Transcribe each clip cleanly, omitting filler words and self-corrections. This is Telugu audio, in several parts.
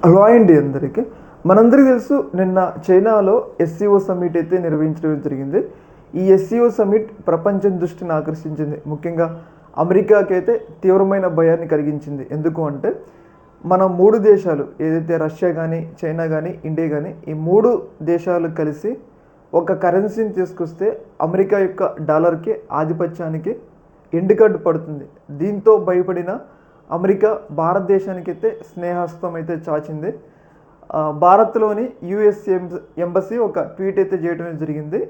హలో అండి అందరికీ. మనందరికీ తెలుసు, నిన్న చైనాలో ఎస్సీఓ సమ్మిట్ అయితే నిర్వహించడం జరిగింది. ఈ ఎస్సీఓ సమ్మిట్ ప్రపంచం దృష్టిని ఆకర్షించింది. ముఖ్యంగా అమెరికాకి అయితే తీవ్రమైన భయాన్ని కలిగించింది. ఎందుకు అంటే మన మూడు దేశాలు ఏదైతే రష్యా కానీ, చైనా కానీ, ఇండియా కానీ, ఈ మూడు దేశాలు కలిసి ఒక కరెన్సీని తీసుకొస్తే అమెరికా యొక్క డాలర్కి ఆధిపత్యానికి ఎండుకడ్డు పడుతుంది. దీంతో భయపడిన అమెరికా భారతదేశానికి అయితే స్నేహస్తం అయితే చాచింది. భారత్లోని యుఎస్ ఎంబసీ ఒక ట్వీట్ అయితే చేయడం జరిగింది.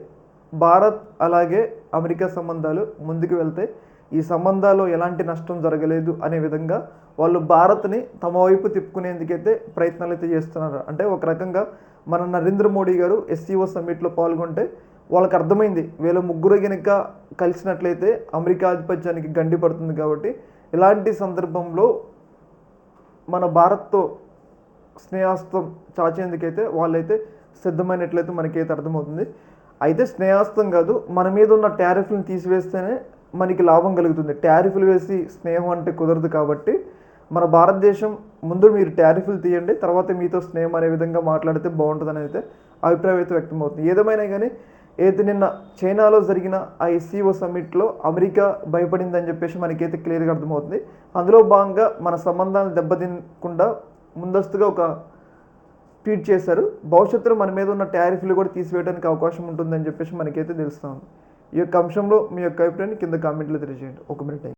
భారత్ అలాగే అమెరికా సంబంధాలు ముందుకు వెళ్తే ఈ సంబంధాల్లో ఎలాంటి నష్టం జరగలేదు అనే విధంగా వాళ్ళు భారత్ని తమ వైపు తిప్పుకునేందుకైతే ప్రయత్నాలు అయితే చేస్తున్నారు. అంటే ఒక రకంగా మన నరేంద్ర మోడీ గారు ఎస్సీఓ సమ్మిట్లో పాల్గొంటే వాళ్ళకి అర్థమైంది, వీళ్ళ ముగ్గురు కనుక కలిసినట్లయితే అమెరికా ఆధిపత్యానికి గండి పడుతుంది. కాబట్టి ఇలాంటి సందర్భంలో మన భారత్తో స్నేహాస్తం చాచేందుకైతే వాళ్ళైతే సిద్ధమైనట్లయితే మనకైతే అర్థమవుతుంది. అయితే స్నేహాస్తం కాదు, మన మీద ఉన్న టారిఫ్లను తీసివేస్తేనే మనకి లాభం కలుగుతుంది. టారిఫ్లు వేసి స్నేహం అంటే కుదరదు. కాబట్టి మన భారతదేశం ముందు మీరు టారిఫ్లు తీయండి, తర్వాత మీతో స్నేహం అనే విధంగా మాట్లాడితే బాగుంటుందని అయితే అభిప్రాయం అయితే వ్యక్తమవుతుంది. ఏదేమైనా కానీ ఏదైతే నిన్న చైనాలో జరిగిన ఆ ఎస్సీఓ సమ్మిట్లో అమెరికా భయపడిందని చెప్పేసి మనకైతే క్లియర్గా అర్థమవుతుంది. అందులో భాగంగా మన సంబంధాలను దెబ్బతినకుండా ముందస్తుగా ఒక ట్వీట్ చేశారు. భవిష్యత్తులో మన మీద ఉన్న టారిఫ్లు కూడా తీసివేయడానికి అవకాశం ఉంటుందని చెప్పేసి మనకైతే తెలుస్తుంది. ఈ యొక్క అంశంలో మీ యొక్క అభిప్రాయాన్ని కింద కామెంట్లో తెలియజేయండి. ఒక మినిట్.